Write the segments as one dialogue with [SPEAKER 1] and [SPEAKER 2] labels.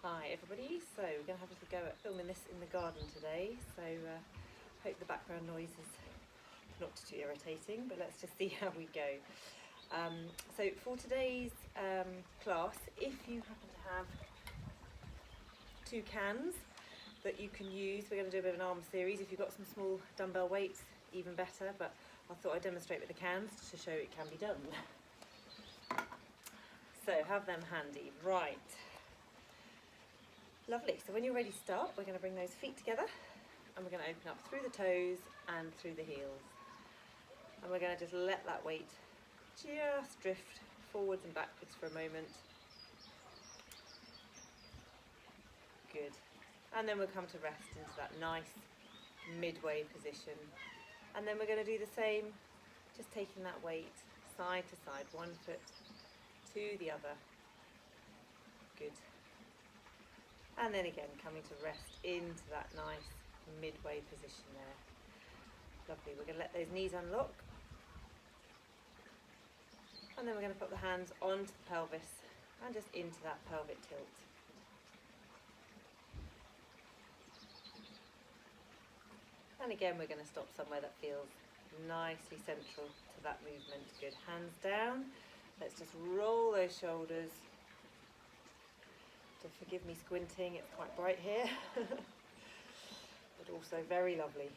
[SPEAKER 1] Hi everybody, so we're going to have a go at filming this in the garden today, so hope the background noise is not too irritating, but let's just see how we go. So for today's class, if you happen to have two cans that you can use, we're going to do a bit of an arm series. If you've got some small dumbbell weights, even better, but I thought I'd demonstrate with the cans to show it can be done. So have them handy, right. Lovely, so when you're ready to start, we're going to bring those feet together and we're going to open up through the toes and through the heels. And we're going to just let that weight just drift forwards and backwards for a moment. Good. And then we'll come to rest into that nice midway position. And then we're going to do the same, just taking that weight side to side, one foot to the other. Good. And then again, coming to rest into that nice midway position there. Lovely, we're going to let those knees unlock. And then we're going to put the hands onto the pelvis and just into that pelvic tilt. And again, we're going to stop somewhere that feels nicely central to that movement. Good, hands down. Let's just roll those shoulders. So forgive me squinting, it's quite bright here, but also very lovely.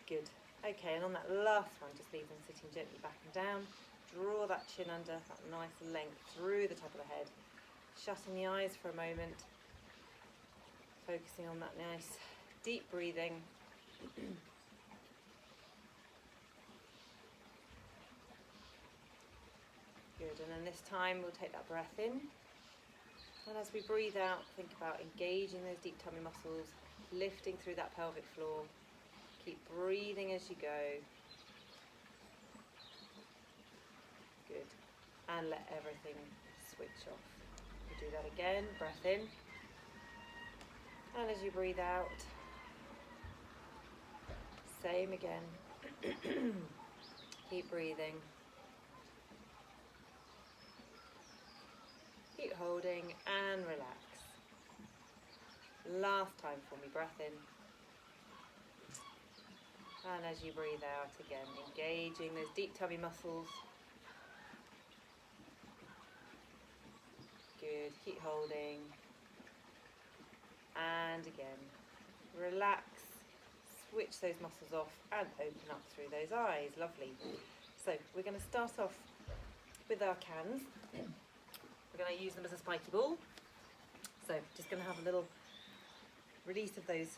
[SPEAKER 1] Good. Okay, and on that last one, just leave them sitting gently back and down. Draw that chin under, that nice length through the top of the head. Shutting the eyes for a moment. Focusing on that nice deep breathing. Good, and then this time we'll take that breath in. And as we breathe out, think about engaging those deep tummy muscles, lifting through that pelvic floor. Keep breathing as you go. Good. And let everything switch off. We'll do that again. Breath in. And as you breathe out, same again. Keep breathing. Keep holding and relax. Last time for me, breath in. And as you breathe out again, engaging those deep tummy muscles. Good, keep holding. And again, relax, switch those muscles off and open up through those eyes. Lovely. So we're going to start off with our cans. We're going to use them as a spiky ball. So just going to have a little release of those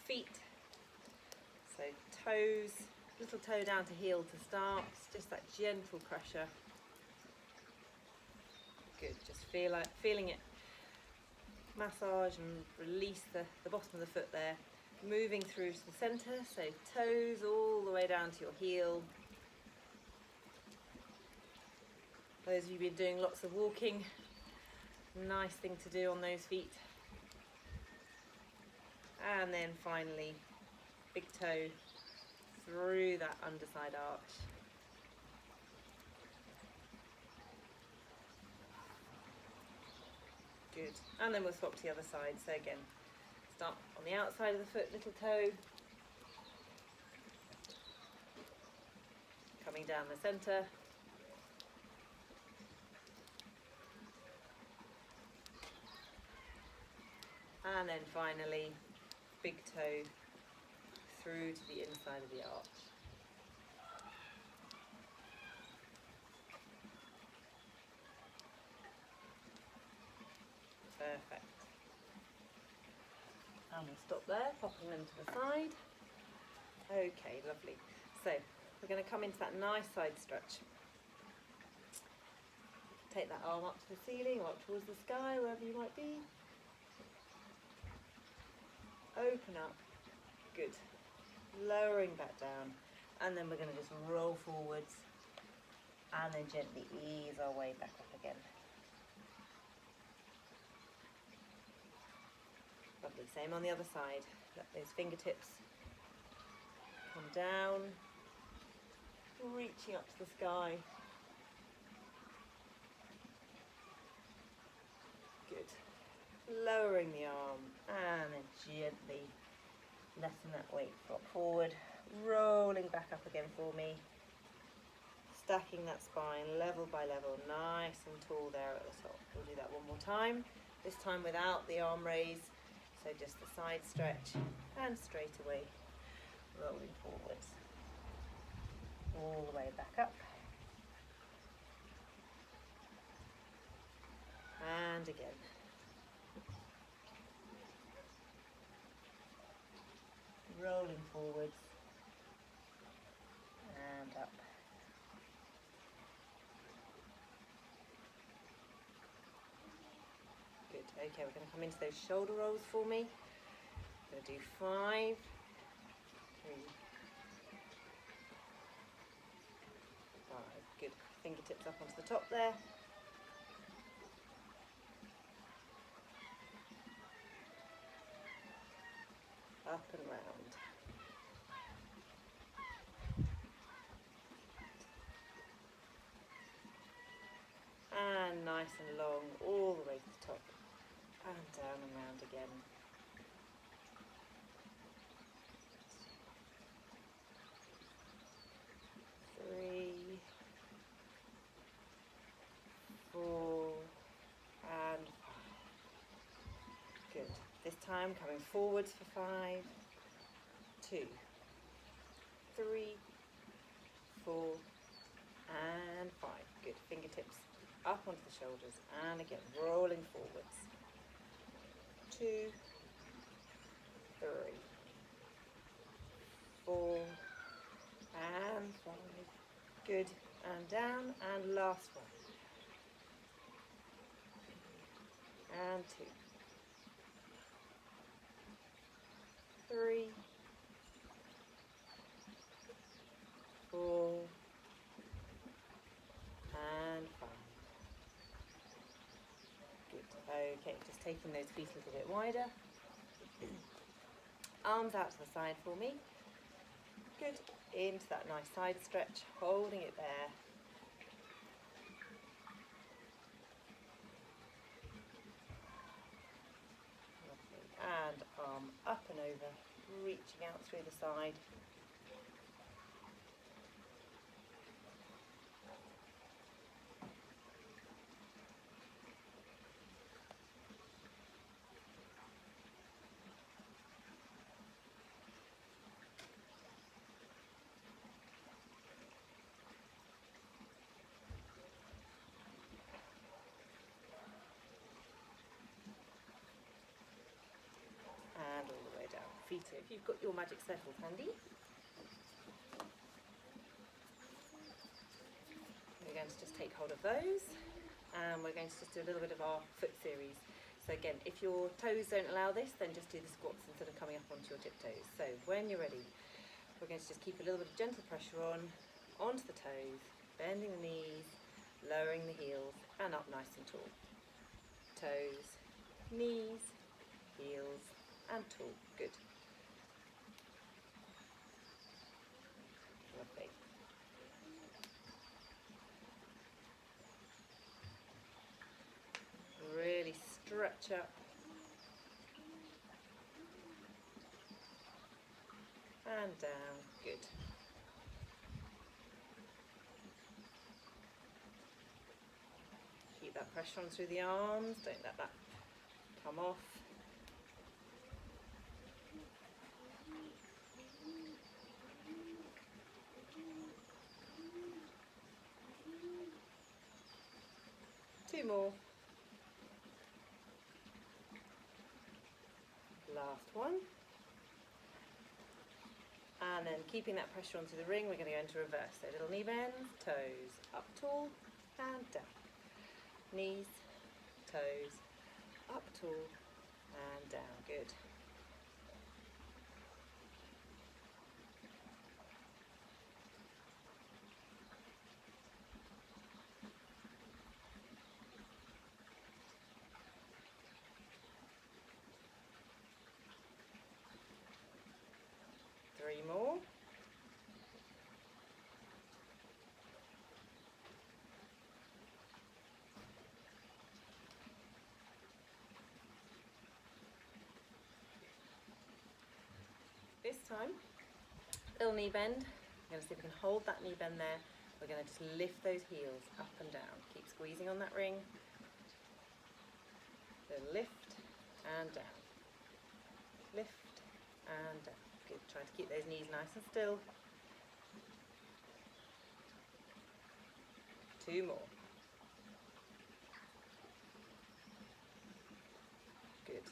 [SPEAKER 1] feet. So toes, little toe down to heel to start. Just that gentle pressure. Good, just feeling it. Massage and release the bottom of the foot there. Moving through to the centre, so toes all the way down to your heel. Those of you who've been doing lots of walking, nice thing to do on those feet. And then finally, big toe through that underside arch. Good. And then we'll swap to the other side. So again, start on the outside of the foot, little toe. Coming down the centre. And then finally, big toe through to the inside of the arch. Perfect. And we'll stop there, popping them to the side. Okay, lovely. So we're going to come into that nice side stretch. Take that arm up to the ceiling or up towards the sky, wherever you might be. Open up, good. Lowering back down, and then we're going to just roll forwards and then gently ease our way back up again. Lovely, same on the other side. Let those fingertips come down, reaching up to the sky. Good. lowering the arm, and then gently letting that weight drop forward, rolling back up again for me, stacking that spine level by level, nice and tall there at the top. We'll do that one more time, this time without the arm raise, so just the side stretch and straight away rolling forwards, all the way back up, and again. Rolling forwards and up. Good. Okay, we're going to come into those shoulder rolls for me. We're going to do 5, 3, 5. Good. Fingertips up onto the top there. Up and round. And nice and long all the way to the top. And down and round again. Three, 4, and 5. Good. This time coming forwards for 5, 2, 3, 4, and 5. Good. Fingertips up onto the shoulders, and again rolling forwards. 2, 3, 4, and 5. Good. And down, and last one. And 2, 3, 4, and 5. Good. Okay, just taking those feet a little bit wider. Arms out to the side for me. Good. Into that nice side stretch, holding it there. And arm up and over, reaching out through the side. And all the way down. Feet, if you've got your magic circles handy. We're going to just take hold of those, and we're going to just do a little bit of our foot series. So again, if your toes don't allow this, then just do the squats instead of coming up onto your tiptoes. So when you're ready, we're going to just keep a little bit of gentle pressure onto the toes, bending the knees, lowering the heels, and up nice and tall. Toes, knees, heels, and tall. Good. Lovely. Really stretch up. And down. Good. Keep that pressure on through the arms. Don't let that come off. Two more. Last one. And then keeping that pressure onto the ring, we're going to go into reverse. So little knee bends, toes up tall and down. Knees, toes, up tall and down. Good. Three more. this time, little knee bend. We're going to see if we can hold that knee bend there. We're going to just lift those heels up and down. Keep squeezing on that ring. So lift and down. Lift and down. Good. Trying to keep those knees nice and still. 2 more. Good.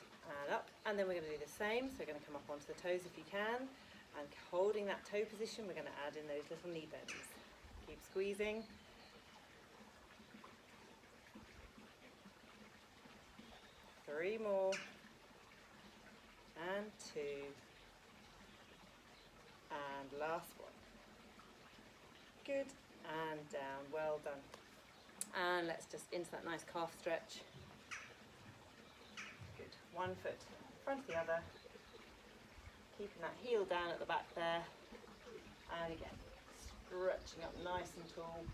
[SPEAKER 1] And up. And then we're going to do the same. So we're going to come up onto the toes if you can. And holding that toe position, we're going to add in those little knee bends. Keep squeezing. 3 more. And 2. And last one. Good. And down. Well done. And let's just into that nice calf stretch. Good. 1 foot in front of the other. Keeping that heel down at the back there. And again, stretching up nice and tall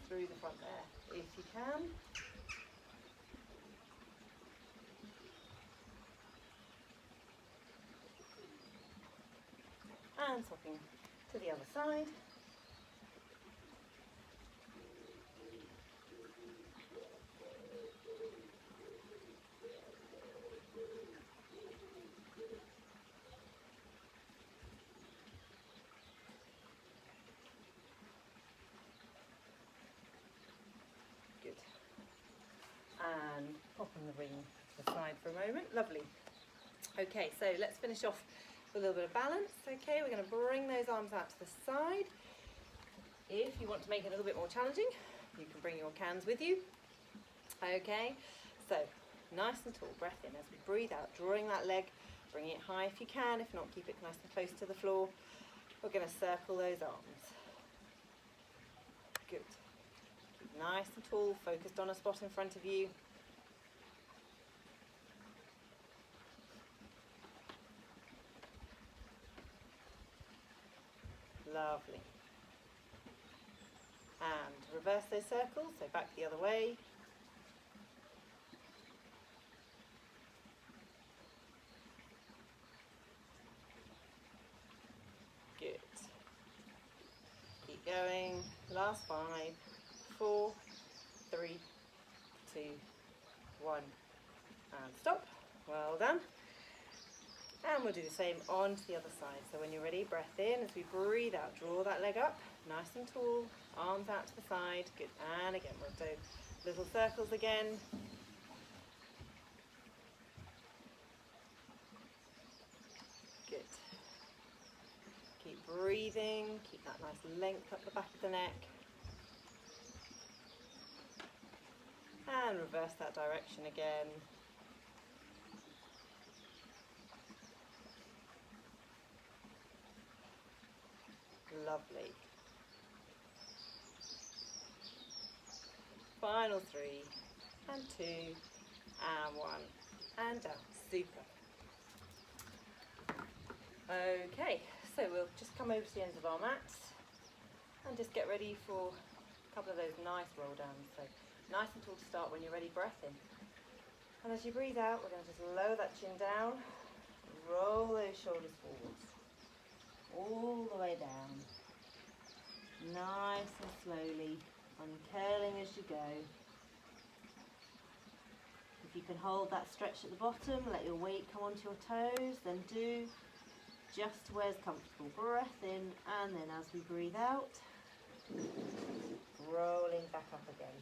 [SPEAKER 1] through the front there if you can. And swapping to the other side. Good. And popping the ring to the side for a moment. Lovely. Okay, so let's finish off with a little bit of balance. Okay, we're going to bring those arms out to the side. If you want to make it a little bit more challenging, you can bring your cans with you. Okay, so nice and tall, breath in as we breathe out, drawing that leg, bringing it high if you can, if not keep it nice and close to the floor. We're going to circle those arms. Good. Keep nice and tall, focused on a spot in front of you. Lovely. And reverse those circles, so back the other way. Good. Keep going. Last 5, 4, 3, 2, 1. And stop. Well done. And we'll do the same on to the other side. So when you're ready, breath in as we breathe out. Draw that leg up, nice and tall. Arms out to the side. Good. And again, we'll do little circles again. Good. Keep breathing. Keep that nice length up the back of the neck. And reverse that direction again. Lovely. Final 3 and 2 and 1 and down. Super. Okay, so we'll just come over to the ends of our mats and just get ready for a couple of those nice roll downs. So nice and tall to start. When you're ready, breath in. And as you breathe out, we're going to just lower that chin down, roll those shoulders forwards. All the way down, nice and slowly, uncurling as you go. If you can hold that stretch at the bottom, let your weight come onto your toes, then do just where's comfortable. Breath in, and then as we breathe out, rolling back up again,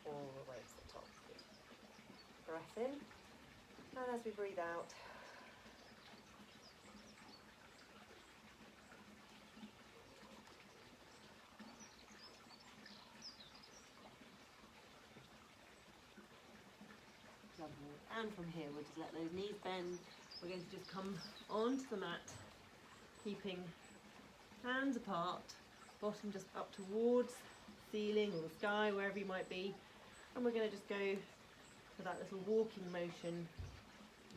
[SPEAKER 1] all the way to the top. Good. Breath in, and as we breathe out, and from here we'll just let those knees bend. We're going to just come onto the mat, keeping hands apart, bottom just up towards ceiling or the sky, wherever you might be, and we're going to just go for that little walking motion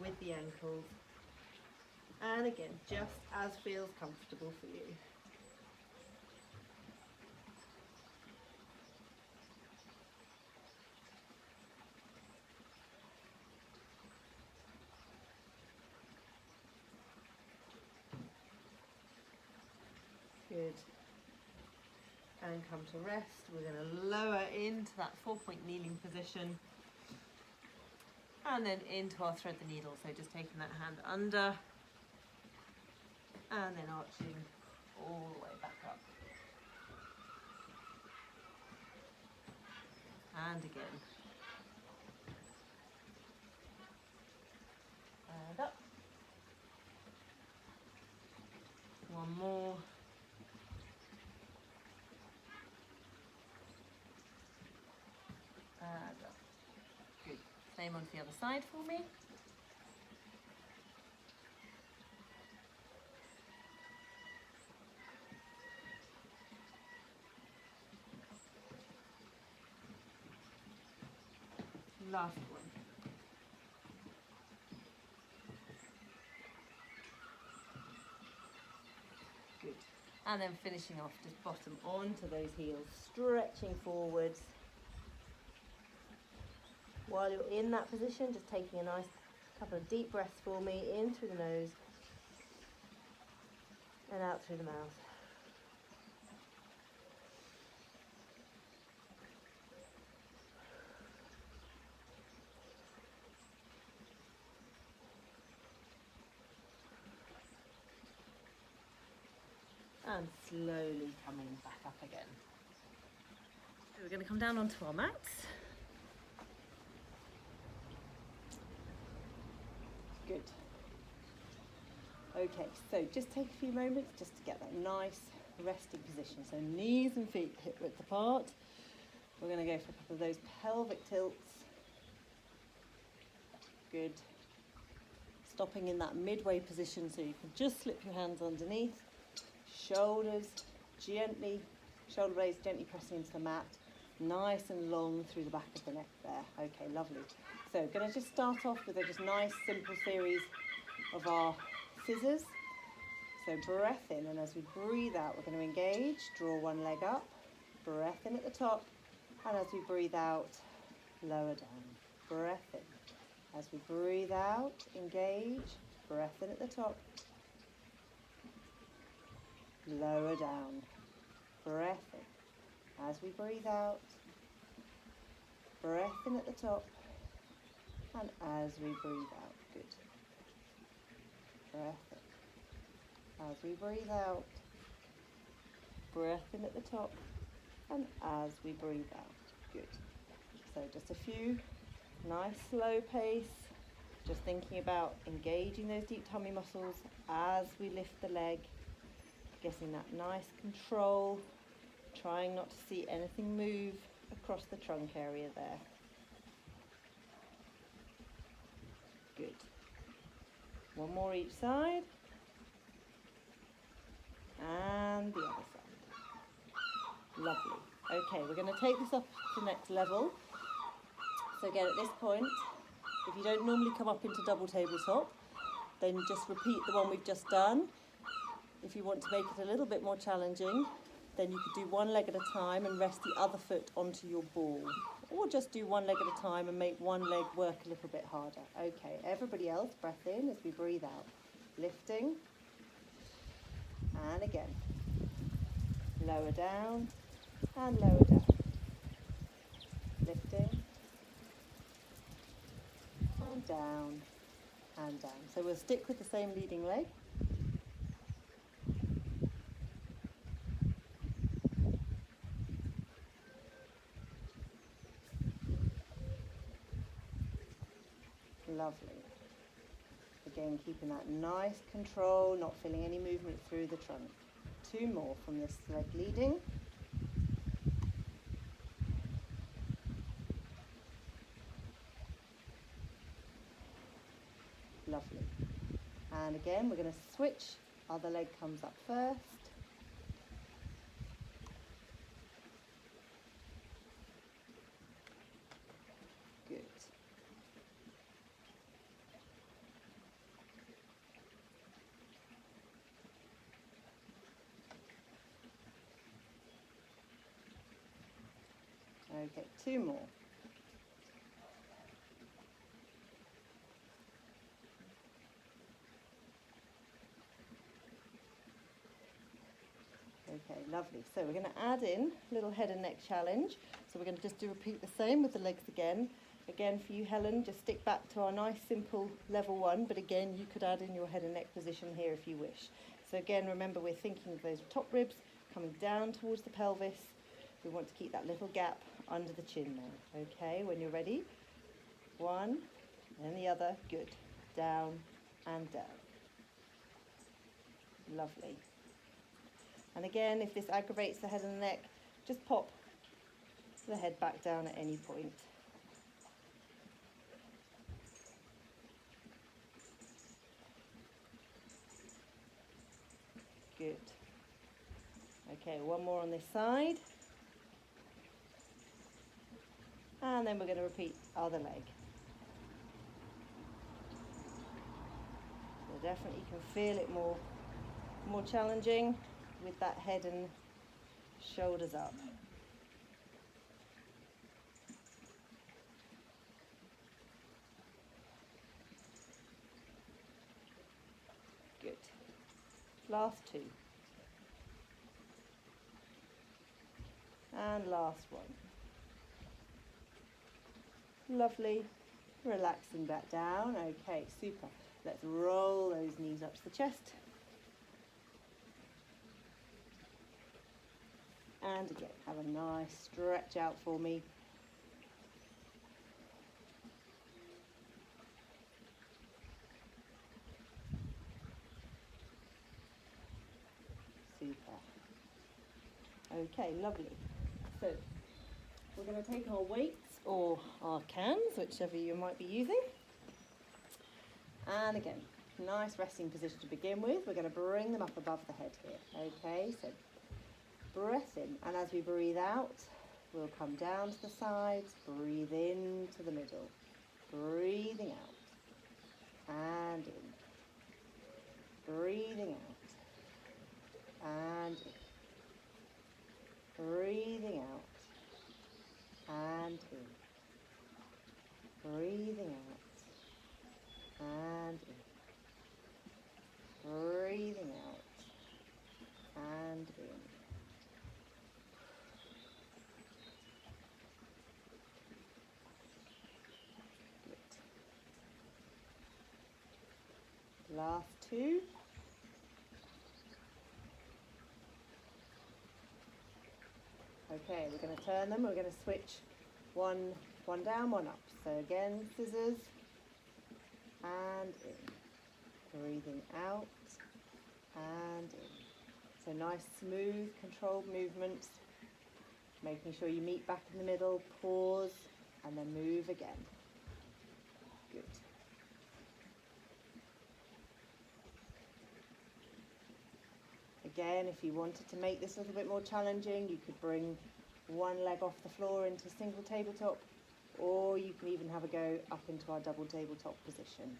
[SPEAKER 1] with the ankles, and again just as feels comfortable for you. Good. And come to rest. We're going to lower into that 4-point kneeling position. And then into our thread the needle. So just taking that hand under and then arching all the way back up. And again. And up. One more. And up. Good. Same on the other side for me. Last one. Good. And then finishing off just bottom onto those heels, stretching forwards. While you're in that position, just taking a nice couple of deep breaths for me, in through the nose and out through the mouth. And slowly coming back up again. So we're going to come down onto our mats. Good. Okay, so just take a few moments just to get that nice resting position. So knees and feet hip width apart. We're going to go for a couple of those pelvic tilts. Good. Stopping in that midway position so you can just slip your hands underneath. Shoulders gently, shoulder blades gently pressing into the mat. Nice and long through the back of the neck there. Okay, lovely. So going to just start off with a just nice simple series of our scissors. So breath in, and as we breathe out, we're going to engage, draw one leg up, breath in at the top, and as we breathe out, lower down. Breath in. As we breathe out, engage, breath in at the top, lower down, breath in. As we breathe out, breath in at the top, and as we breathe out, good. Breath in. As we breathe out, breath in at the top, and as we breathe out, good. So just a few, nice slow pace, just thinking about engaging those deep tummy muscles as we lift the leg. Getting that nice control, trying not to see anything move across the trunk area there. Good. One more each side. And the other side. Lovely. Okay, we're going to take this up to the next level. So again, at this point, if you don't normally come up into double tabletop, then just repeat the one we've just done. If you want to make it a little bit more challenging, then you could do one leg at a time and rest the other foot onto your ball. Or just do one leg at a time and make one leg work a little bit harder. Okay, everybody else, breath in as we breathe out. Lifting. And again. Lower down and lower down. Lifting. And down and down. So we'll stick with the same leading leg. Lovely. Again, keeping that nice control, not feeling any movement through the trunk. Two more from this leg leading. Lovely. And again, we're going to switch. Other leg comes up first. Good. Okay, two more. Okay, lovely. So we're going to add in a little head and neck challenge. So we're going to just repeat the same with the legs again. Again, for you, Helen, just stick back to our nice, simple level 1. But again, you could add in your head and neck position here if you wish. So again, remember, we're thinking of those top ribs coming down towards the pelvis. We want to keep that little gap under the chin there. Okay, when you're ready. 1, and the other. Good. Down and down. Lovely. And again, if this aggravates the head and the neck, just pop the head back down at any point. Good. Okay, one more on this side. And then we're going to repeat other leg. So definitely you can feel it more challenging with that head and shoulders up. Good. Last 2. And last one. Lovely. Relaxing back down. Okay, super. Let's roll those knees up to the chest. And again, have a nice stretch out for me. Super. Okay, lovely. So we're going to take our weights or our cans, whichever you might be using. And again, nice resting position to begin with. We're going to bring them up above the head here. Okay, so breath in, and as we breathe out, we'll come down to the sides, breathe in to the middle, breathing out, and in, breathing out, and in, breathing out, and in, breathing out, and in, breathing out, and in. Last 2. Okay, we're going to turn them. We're going to switch one down, one up. So again, scissors and in. Breathing out and in. So nice, smooth, controlled movements. Making sure you meet back in the middle, pause, and then move again. Good. Again, if you wanted to make this a little bit more challenging, you could bring one leg off the floor into single tabletop, or you can even have a go up into our double tabletop position.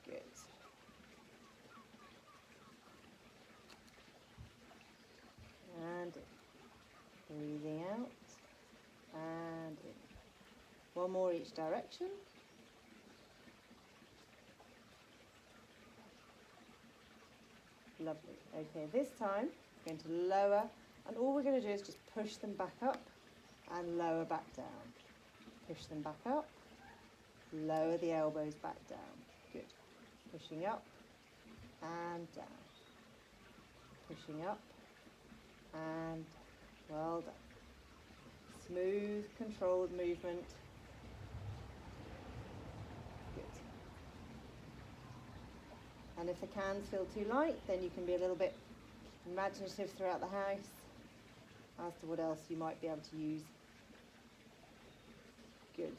[SPEAKER 1] Good. And in. Breathing out and in. One more each direction. Lovely. Okay, this time we're going to lower, and all we're going to do is just push them back up and lower back down. Push them back up, lower the elbows back down. Good. Pushing up and down. Pushing up and well done. Smooth, controlled movement. And if the cans feel too light, then you can be a little bit imaginative throughout the house as to what else you might be able to use. Good.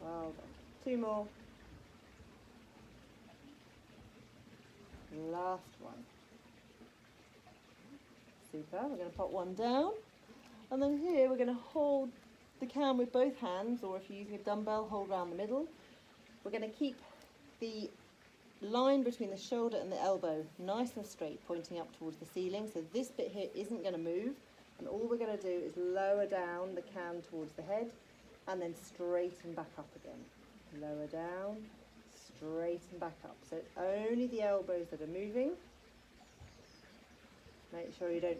[SPEAKER 1] Well done. 2 more. Last one. Super. We're going to pop one down, and then here we're going to hold the can with both hands, or if you're using a dumbbell, hold around the middle. We're going to keep the line between the shoulder and the elbow nice and straight, pointing up towards the ceiling. So this bit here isn't going to move, And all we're going to do is lower down the can towards the head and then straighten back up again. Lower down, straighten back up. So it's only the elbows that are moving. Make sure you don't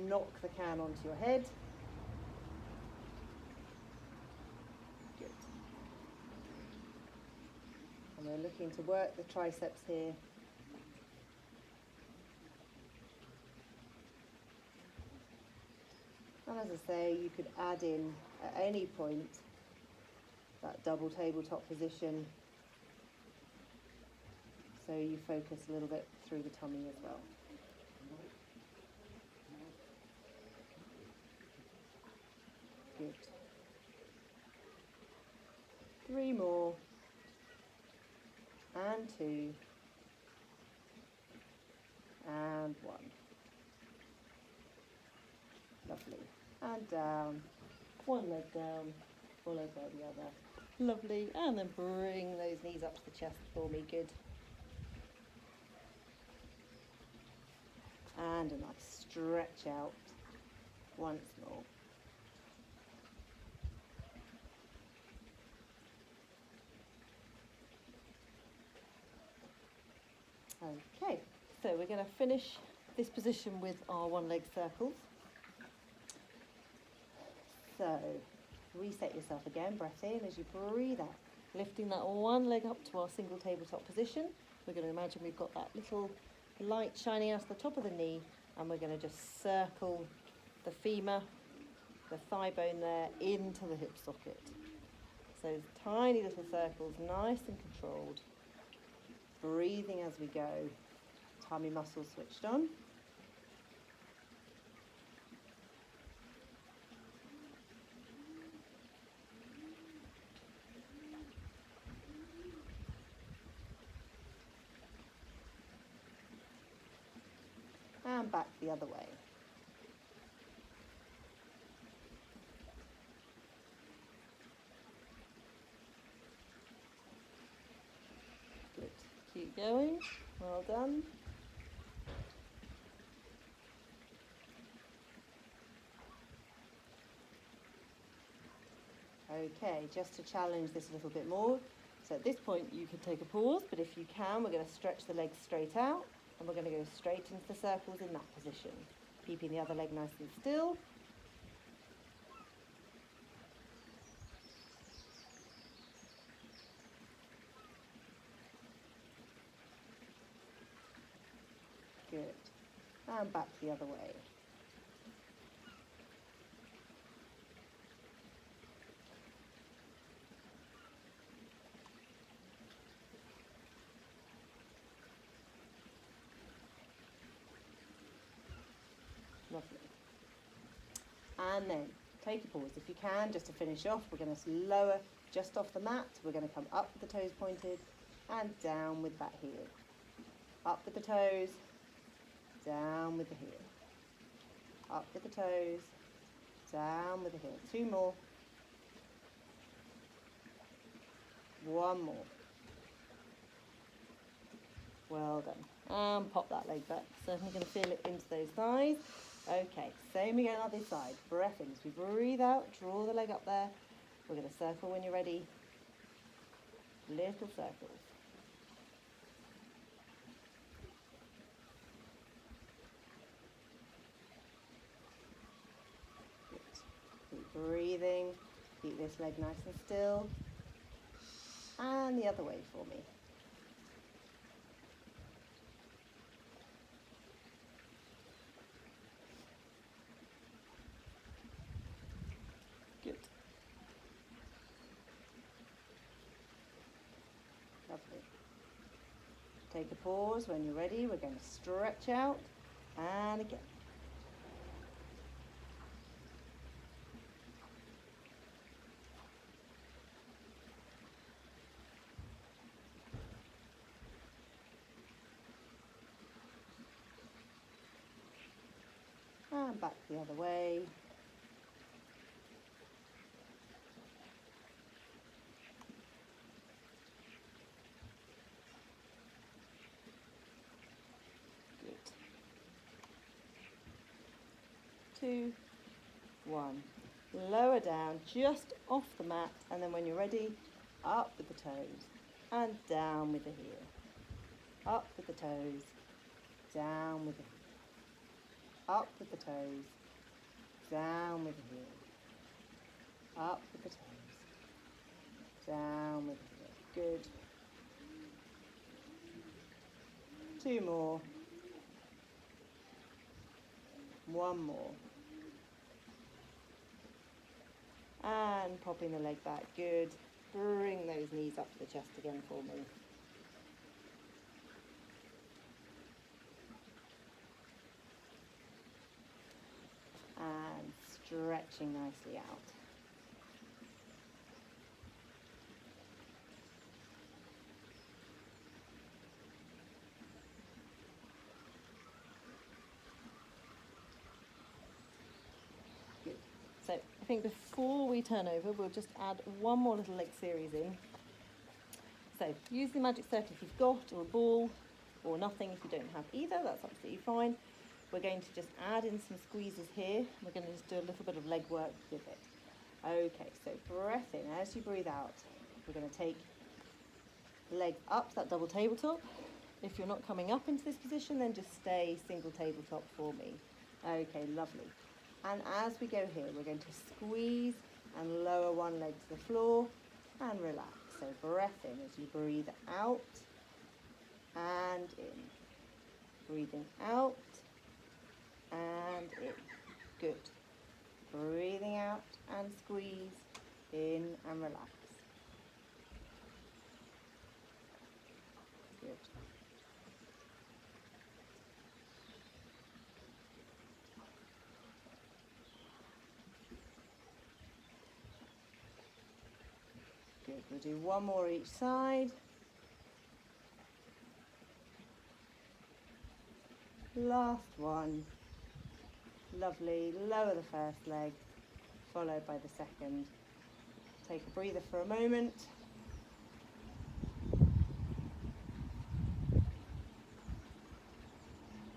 [SPEAKER 1] knock the can onto your head. Good. And we're looking to work the triceps here. And as I say, you could add in at any point that double tabletop position, so you focus a little bit through the tummy as well. Good. 3 more, and 2, and 1. Lovely. And down, one leg down, followed by the other. Lovely. And then bring those knees up to the chest for me. Good. And a nice stretch out once more. Okay, so we're going to finish this position with our one leg circles. So reset yourself again, breath in as you breathe out, lifting that one leg up to our single tabletop position. We're going to imagine we've got that little light shining out of the top of the knee, and we're going to just circle the femur, the thigh bone there, into the hip socket. So tiny little circles, nice and controlled. Breathing as we go, tummy muscles switched on. And back the other way. Good. Keep going. Well done. Okay, just to challenge this a little bit more. So at this point you can take a pause, but if you can, we're going to stretch the legs straight out. And we're going to go straight into the circles in that position, keeping the other leg nice and still. Good. And back the other way. Lovely. And then take a pause if you can, just to finish off. We're going to lower just off the mat. We're going to come up with the toes pointed and down with that heel. Up with the toes, down with the heel. Up with the toes, down with the heel. 2 more. 1 more. Well done. And pop that leg back. Certainly going to feel it into those thighs. Okay, same again on the other side. Breath in. As we breathe out, draw the leg up there. We're going to circle when you're ready. Little circles. Good. Keep breathing. Keep this leg nice and still. And the other way for me. Good. Lovely. Take a pause when you're ready. We're going to stretch out and again. And back the other way. Good. 2, 1. Lower down, just off the mat, and then when you're ready, up with the toes and down with the heel. Up with the toes, down with the heel. Up with the toes, down with the heel. Up with the toes, down with the heel. Good. 2 more. 1 more. And popping the leg back, good. Bring those knees up to the chest again for me. And stretching nicely out. Good. So I think before we turn over, we'll just add one more little leg series in. So use the magic circle if you've got, or a ball, or nothing if you don't have either, that's absolutely fine. We're going to just add in some squeezes here. We're going to just do a little bit of leg work with it. Okay, so breath in. As you breathe out, we're going to take the leg up to that double tabletop. If you're not coming up into this position, then just stay single tabletop for me. Okay, lovely. And as we go here, we're going to squeeze and lower one leg to the floor and relax. So breath in as you breathe out and in. Breathing out and in. Good. Breathing out and squeeze, in and relax. Good. Good. We'll do one more each side. Last one. Lovely. Lower the first leg, followed by the second. Take a breather for a moment.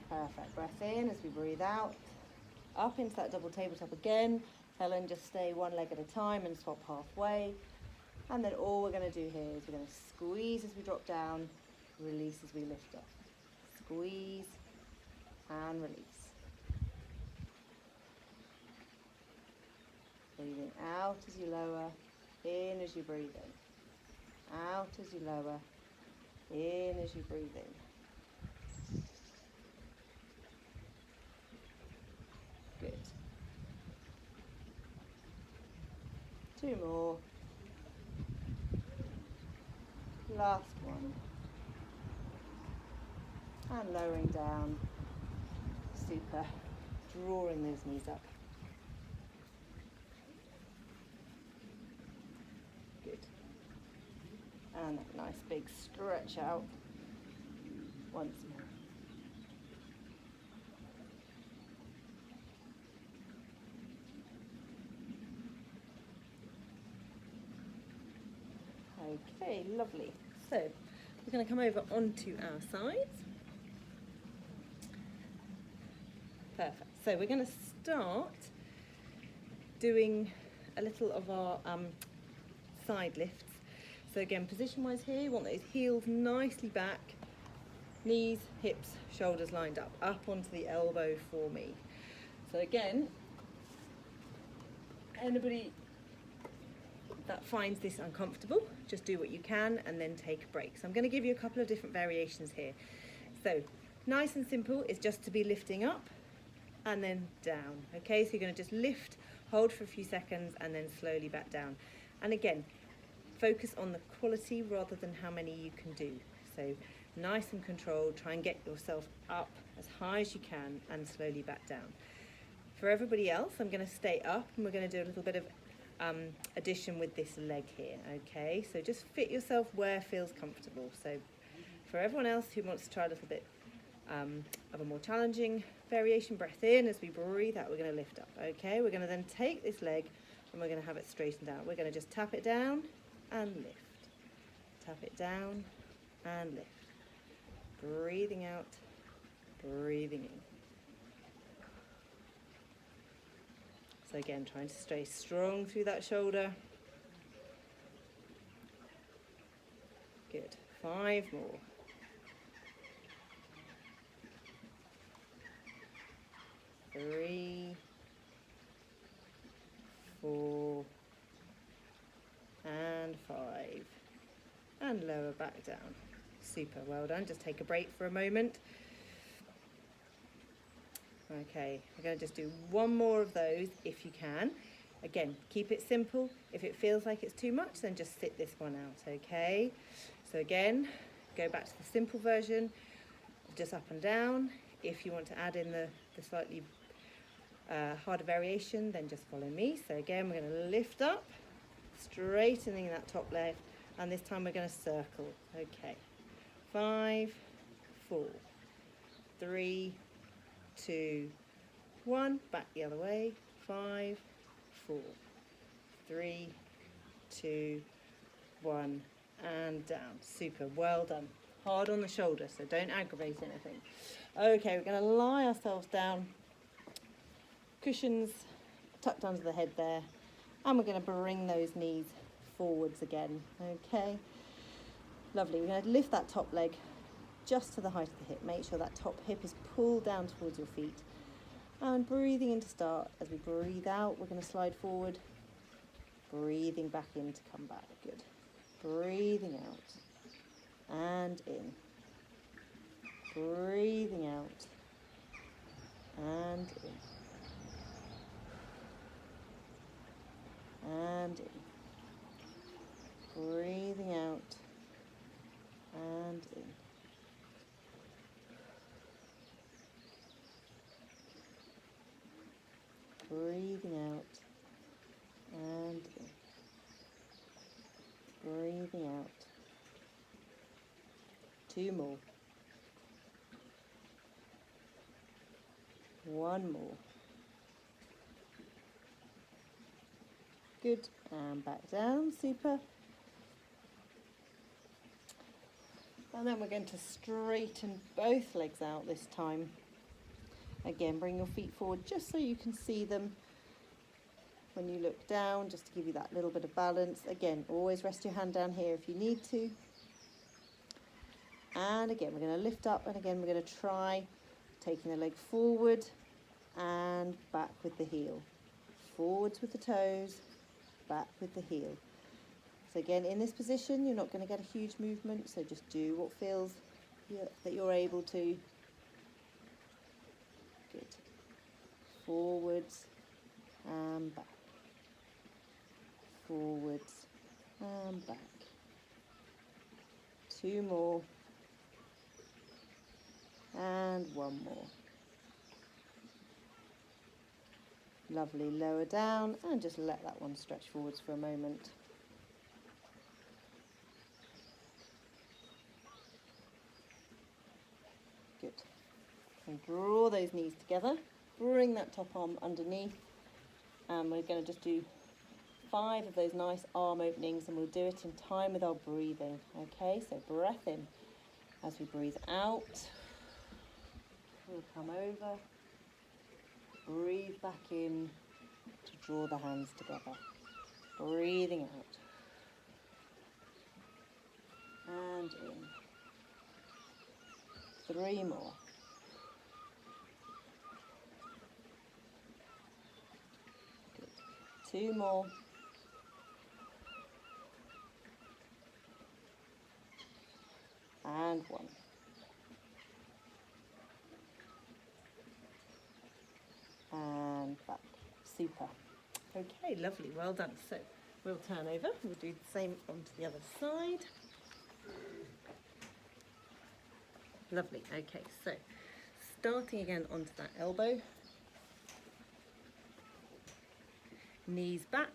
[SPEAKER 1] Perfect. Breath in as we breathe out. Up into that double tabletop again. Helen, just stay one leg at a time and swap halfway. And then all we're going to do here is we're going to squeeze as we drop down, release as we lift up. Squeeze and release. Breathing out as you lower, in as you breathe in. Out as you lower, in as you breathe in. Good. 2 more. Last one. And lowering down. Super. Drawing those knees up. Good. And a nice big stretch out. Once more. Okay, lovely. So we're going to come over onto our sides. Perfect. So we're going to start doing a little of our side lifts. So again, position-wise here, you want those heels nicely back, knees, hips, shoulders lined up onto the elbow for me. So again, anybody that finds this uncomfortable, just do what you can and then take a break. So I'm going to give you a couple of different variations here. So nice and simple is just to be lifting up and then down. Okay, so you're going to just lift, hold for a few seconds and then slowly back down. And again, focus on the quality rather than how many you can do. So nice and controlled, try and get yourself up as high as you can and slowly back down. For everybody else, I'm going to stay up and we're going to do a little bit of addition with this leg here. Okay, so just fit yourself where feels comfortable. So for everyone else who wants to try a little bit of a more challenging variation, breath in as we breathe out, we're going to lift up. Okay, we're going to then take this leg and we're going to have it straightened out. We're going to just tap it down and lift, tap it down and lift, breathing out, breathing in. So again, trying to stay strong through that shoulder. Good. 5 more. 3, 4, and 5. And lower back down. Super, well done. Just take a break for a moment. Okay, we're going to just do one more of those if you can. Again, keep it simple. If it feels like it's too much, then just sit this one out, okay? So again, go back to the simple version, just up and down. If you want to add in the slightly harder variation, then just follow me. So again, we're going to lift up, straightening that top leg, and this time we're going to circle. Okay, 5, 4, 3, 2, 1, back the other way. 5, 4, 3, 2, 1, and down. Super, well done. Hard on the shoulder, so don't aggravate anything. Okay, we're going to lie ourselves down, cushions tucked under the head there, and we're going to bring those knees forwards again. Okay, lovely. We're going to lift that top leg just to the height of the hip. Make sure that top hip is pulled down towards your feet. And breathing in to start. As we breathe out, we're going to slide forward. Breathing back in to come back. Good. Breathing out and in. Breathing out and in. And in. Breathing out and in. Breathing out and in. Breathing out. 2 more. 1 more. Good, and back down, super. And then we're going to straighten both legs out this time. Again, bring your feet forward just so you can see them when you look down, just to give you that little bit of balance. Again, always rest your hand down here if you need to. And again, we're going to lift up, and again, we're going to try taking the leg forward and back with the heel. Forwards with the toes, back with the heel. So again, in this position, you're not going to get a huge movement, so just do what feels that you're able to. Good. Forwards and back. Forwards and back. 2 more. And 1 more. Lovely, lower down and just let that one stretch forwards for a moment. Good. And draw those knees together, bring that top arm underneath, and we're going to just do 5 of those nice arm openings, and we'll do it in time with our breathing. Okay, so breath in. As we breathe out, we'll come over. Breathe back in to draw the hands together. Breathing out. And in. 3 more. Good. 2 more. And 1. And back. Super. Okay, lovely, well done. So we'll turn over, we'll do the same onto the other side. Lovely, okay, so starting again onto that elbow. Knees back,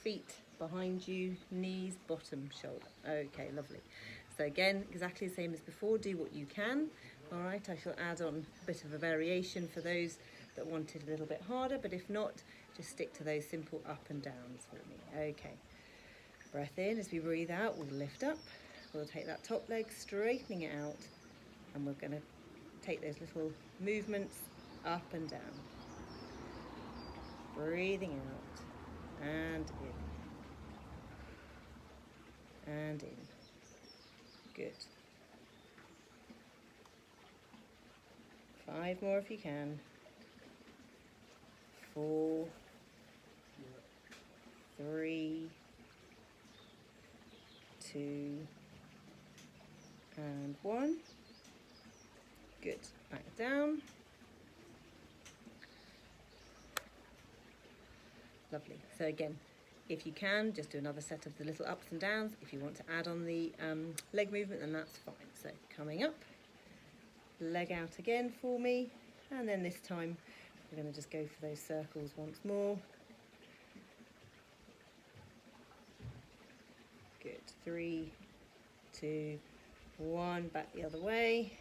[SPEAKER 1] feet behind you, knees, bottom, shoulder. Okay, lovely. So again, exactly the same as before, do what you can. All right, I shall add on a bit of a variation for those that want it a little bit harder, but if not, just stick to those simple up and downs for me. Okay, breath in. As we breathe out, we'll lift up. We'll take that top leg, straightening it out, and we're going to take those little movements up and down. breathing out, and in, and in. Good. 5 more if you can. 4, 3, 2, and 1. Good. Back down. Lovely. So again, if you can, just do another set of the little ups and downs. If you want to add on the leg movement, then that's fine. So coming up, leg out again for me, and then this time we're going to just go for those circles once more. Good. 3, 2, 1. Back the other way.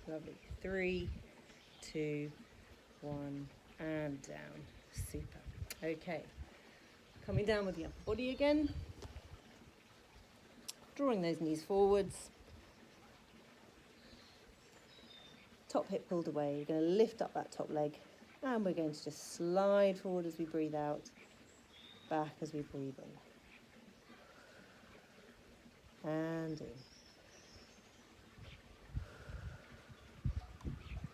[SPEAKER 1] Lovely. 3, 2, 1, and down. Super. Okay. Coming down with the upper body again. Drawing those knees forwards. Top hip pulled away. We're going to lift up that top leg, and we're going to just slide forward as we breathe out, back as we breathe in, and in,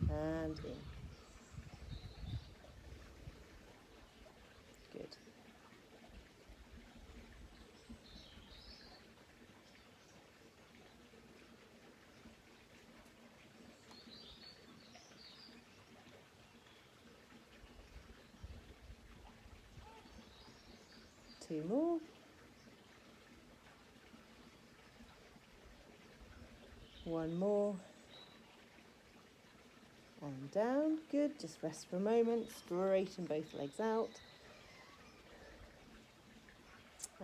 [SPEAKER 1] and in. Good. Two more. One more. And down. Good. Just rest for a moment. Straighten both legs out.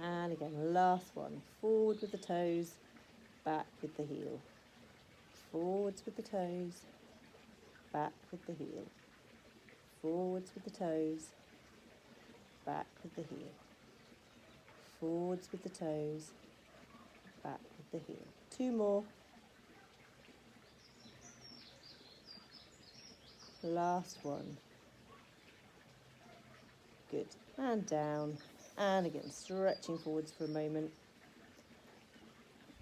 [SPEAKER 1] And again, last one. Forward with the toes, back with the heel. Forwards with the toes, back with the heel. Forwards with the toes, back with the heel. Forwards with the toes, back with the heel. 2 more. Last one. Good. And down. And again, stretching forwards for a moment.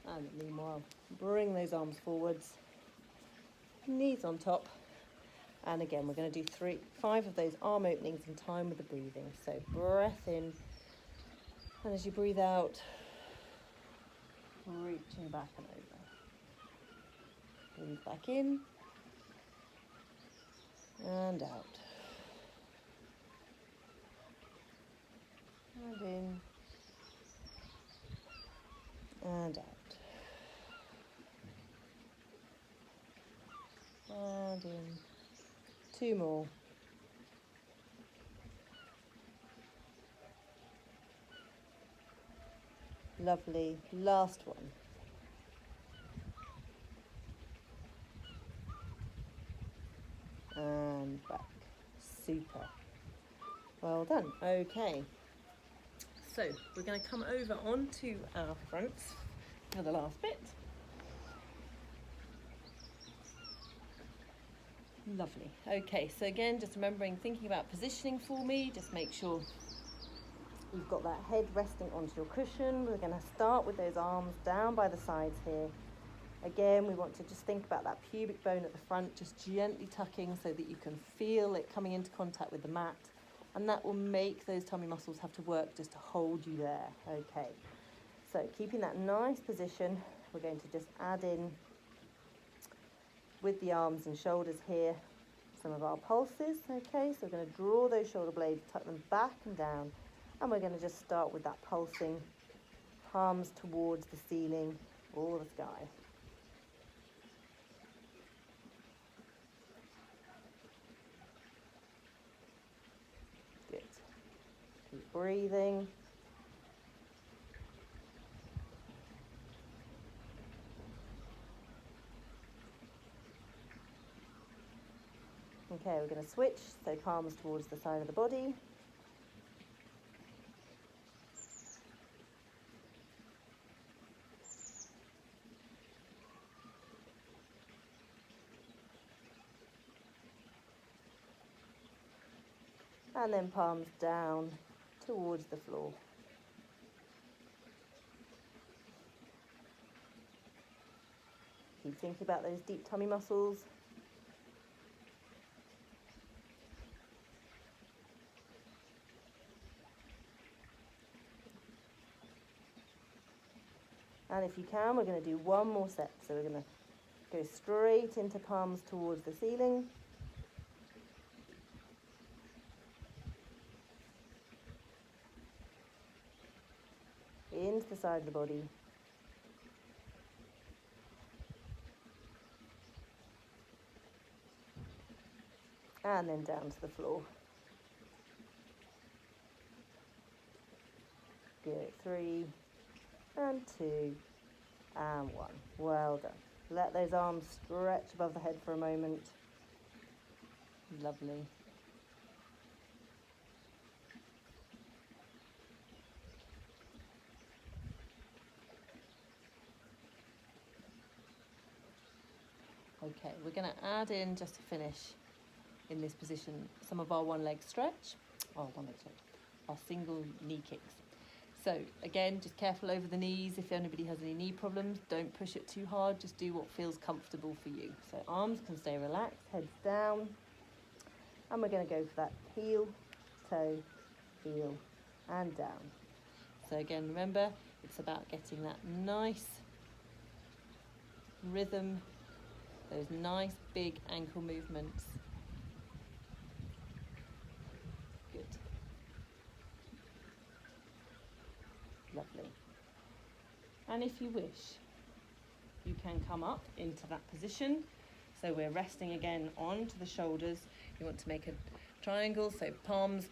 [SPEAKER 1] And meanwhile, bring those arms forwards. Knees on top. And again, we're going to do 5 of those arm openings in time with the breathing. So breath in. And as you breathe out, reaching back and over. Breathe back in. And out. And in. And out. And in. 2 more. Lovely. Last one. And back. Super. Well done. Okay. So we're going to come over onto our fronts for the last bit. Lovely. Okay, so again, just remembering, thinking about positioning for me, just make sure you've got that head resting onto your cushion. We're going to start with those arms down by the sides here. Again, we want to just think about that pubic bone at the front, just gently tucking so that you can feel it coming into contact with the mat. And that will make those tummy muscles have to work just to hold you there. Okay, so keeping that nice position, we're going to just add in with the arms and shoulders here some of our pulses. Okay, so we're going to draw those shoulder blades, tuck them back and down, and we're going to just start with that pulsing, palms towards the ceiling or the sky. Good. Keep breathing. Okay, we're going to switch, so palms towards the side of the body. and then palms down towards the floor. Keep thinking about those deep tummy muscles. And if you can, we're going to do one more set. So we're going to go straight into palms towards the ceiling. Into the side of the body. And then down to the floor. Good. 3 and 2 and 1. Well done. Let those arms stretch above the head for a moment. Lovely. Okay, we're going to add in, just to finish in this position, some of our one leg stretch. Our single knee kicks. So again, just careful over the knees. If anybody has any knee problems, don't push it too hard. Just do what feels comfortable for you. So arms can stay relaxed, heads down. And we're going to go for that heel, toe, heel, and down. So again, remember, it's about getting that nice rhythm, those nice big ankle movements. Good. Lovely. And if you wish, you can come up into that position. So we're resting again onto the shoulders. You want to make a triangle, so palms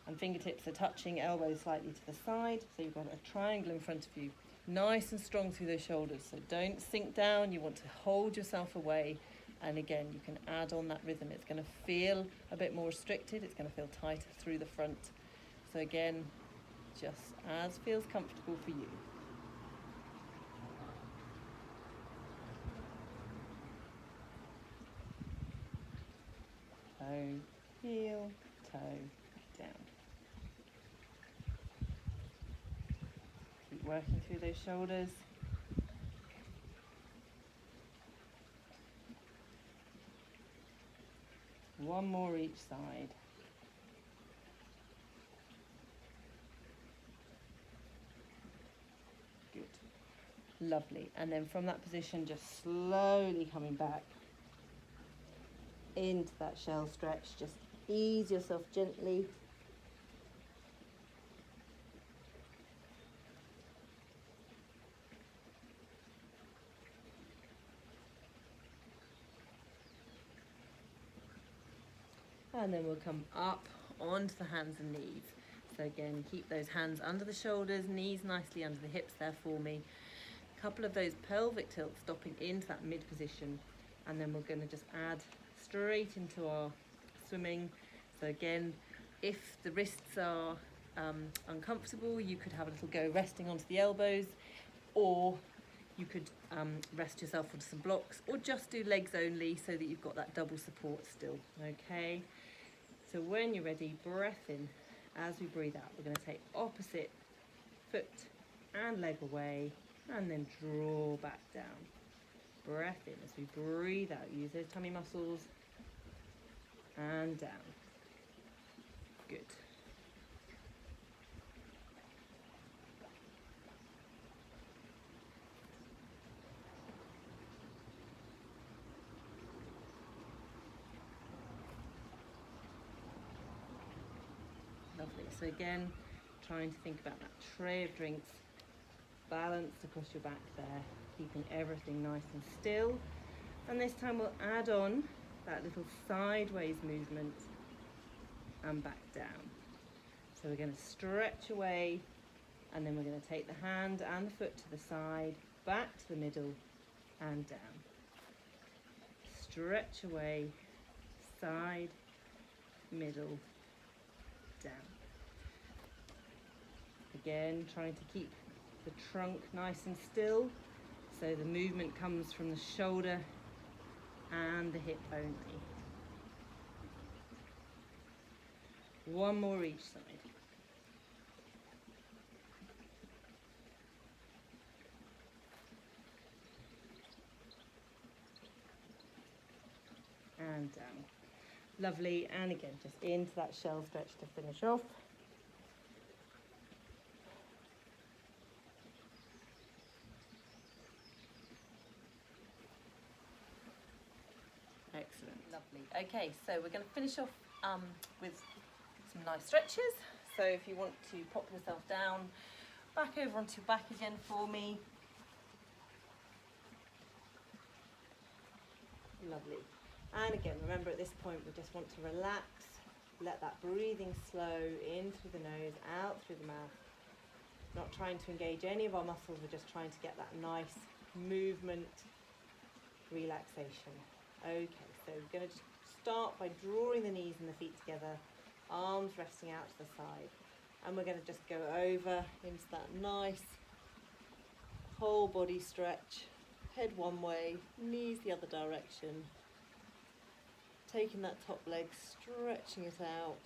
[SPEAKER 1] and fingertips are touching, elbows slightly to the side. So you've got a triangle in front of you. Nice and strong through those shoulders. So don't sink down. You want to hold yourself away. And again, you can add on that rhythm. It's going to feel a bit more restricted. It's going to feel tighter through the front. So again, just as feels comfortable for you. Toe, heel, toe, down. Keep working through those shoulders. One more each side. Good. Lovely. And then from that position, just slowly coming back into that shell stretch. Just ease yourself gently. And then we'll come up onto the hands and knees. So again, keep those hands under the shoulders, knees nicely under the hips there for me. A couple of those pelvic tilts stopping into that mid position. And then we're going to just add straight into our swimming. So again, if the wrists are uncomfortable, you could have a little go resting onto the elbows, or you could rest yourself onto some blocks, or just do legs only so that you've got that double support still, okay? So when you're ready, breath in. As we breathe out, we're going to take opposite foot and leg away, and then draw back down. Breath in as we breathe out. Use those tummy muscles, and down. Good. Lovely. So again, trying to think about that tray of drinks balanced across your back there, keeping everything nice and still. And this time we'll add on that little sideways movement and back down. So we're going to stretch away, and then we're going to take the hand and the foot to the side, back to the middle and down. Stretch away, side, middle, down. Again, trying to keep the trunk nice and still, so the movement comes from the shoulder and the hip only. One more each side. And down. Lovely, and again, just into that shell stretch to finish off. Excellent, lovely. Okay, so we're going to finish off with some nice stretches. So if you want to pop yourself down, back over onto your back again for me. Lovely. And again, remember at this point we just want to relax, let that breathing slow in through the nose, out through the mouth. Not trying to engage any of our muscles, we're just trying to get that nice movement, relaxation. Okay, so we're going to start by drawing the knees and the feet together, arms resting out to the side. And we're going to just go over into that nice whole body stretch. Head one way, knees the other direction. Taking that top leg, stretching it out.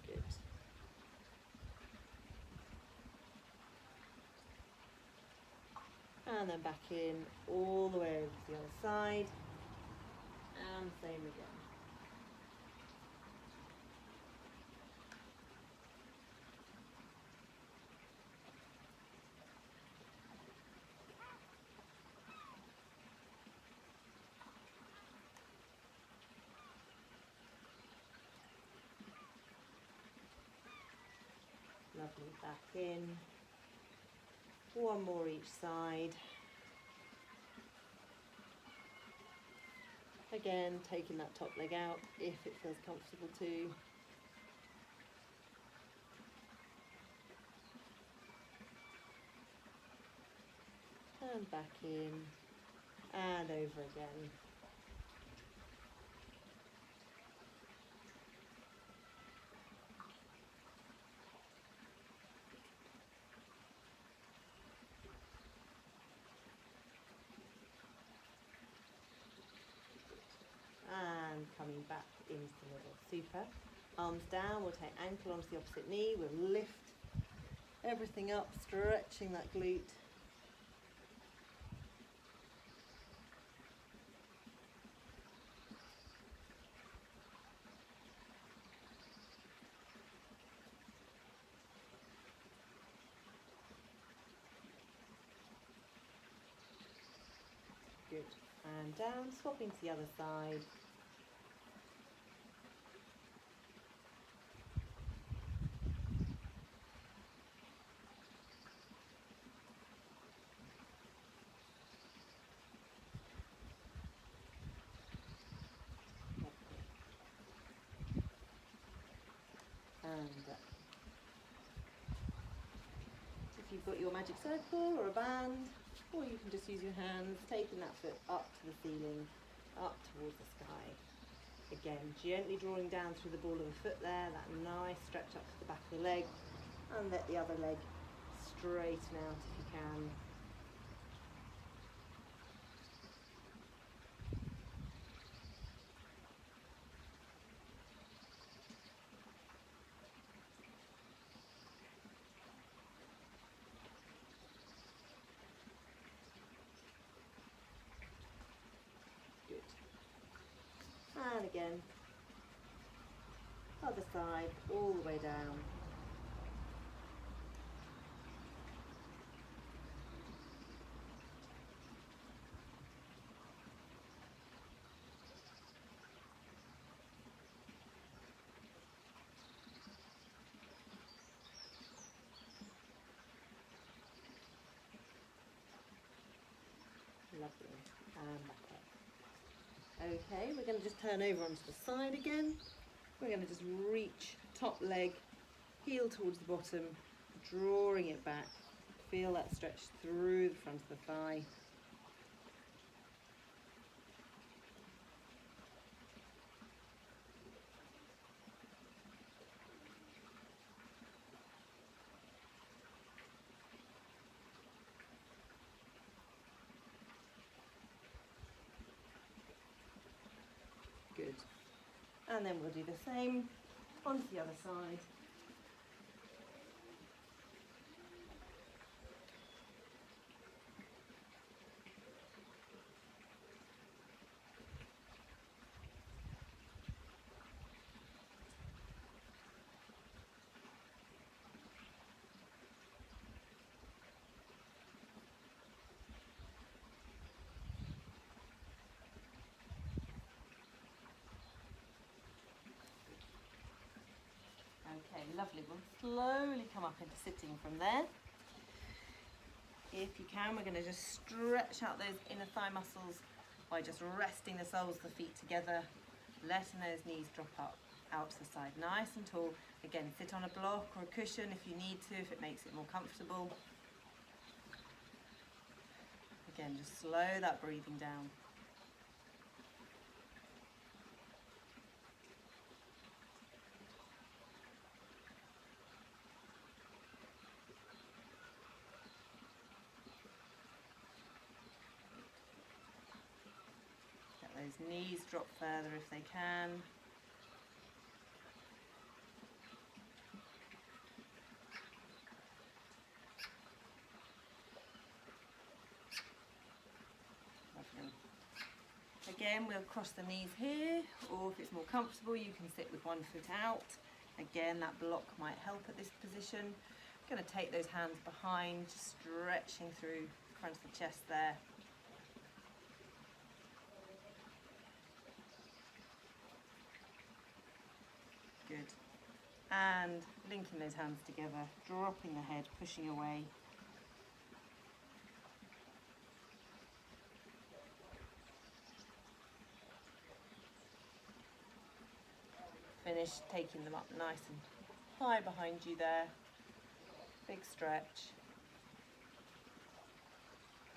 [SPEAKER 1] Good. And then back in, all the way over to the other side. And same again. Lovely, back in. One more each side. Again, taking that top leg out if it feels comfortable too. And back in, and over again. And coming back into the middle. Super. Arms down, we'll take ankle onto the opposite knee, we'll lift everything up, stretching that glute. Good. And down, swapping to the other side. And if you've got your magic circle or a band, or you can just use your hands, taking that foot up to the ceiling, up towards the sky. Again, gently drawing down through the ball of the foot there, that nice stretch up to the back of the leg, and let the other leg straighten out if you can. And again, other side, all the way down. Lovely, and back up. Okay, we're going to just turn over onto the side again. We're going to just reach top leg, heel towards the bottom, drawing it back. Feel that stretch through the front of the thigh. And then we'll do the same onto the other side. Okay, lovely. We'll slowly come up into sitting from there. If you can, we're going to just stretch out those inner thigh muscles by just resting the soles of the feet together, letting those knees drop up out to the side, nice and tall. Again, sit on a block or a cushion if you need to, if it makes it more comfortable. Again, just slow that breathing down. Those knees drop further if they can. Lovely. Again, we'll cross the knees here, or if it's more comfortable, you can sit with one foot out. Again, that block might help at this position. I'm going to take those hands behind, just stretching through the front of the chest there. Good. And linking those hands together, dropping the head, pushing away. Finish taking them up nice and high behind you there. Big stretch.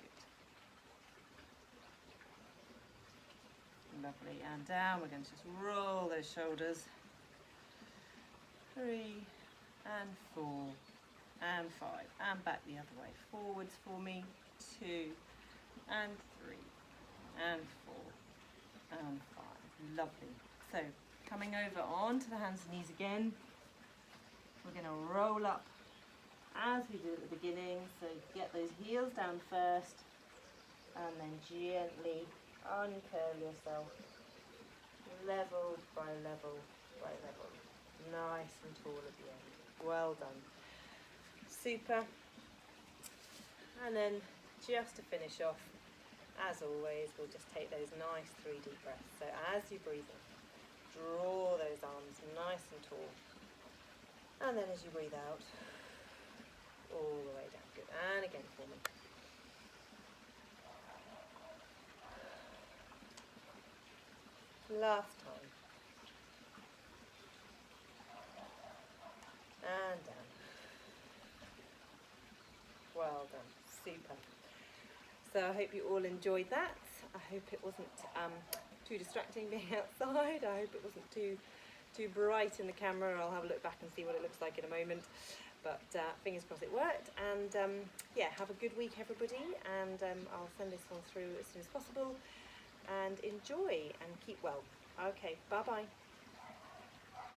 [SPEAKER 1] Good. Lovely. And down. We're going to just roll those shoulders. 3 and 4 and 5 and back the other way. Forwards for me. 2 and 3 and 4 and 5. Lovely. So coming over onto the hands and knees again. We're going to roll up as we did at the beginning. So get those heels down first and then gently uncurl yourself. Level by level by level. Nice and tall at the end. Well done. Super. And then just to finish off, as always, we'll just take those nice 3 deep breaths. So as you breathe in, draw those arms nice and tall. And then as you breathe out, all the way down. Good. And again for me. Last time. And down. Well done. Super. So I hope you all enjoyed that. I hope it wasn't too distracting being outside. I hope it wasn't too bright in the camera. I'll have a look back and see what it looks like in a moment. But fingers crossed it worked. And yeah, have a good week, everybody. And I'll send this one through as soon as possible. And enjoy and keep well. Okay, bye-bye.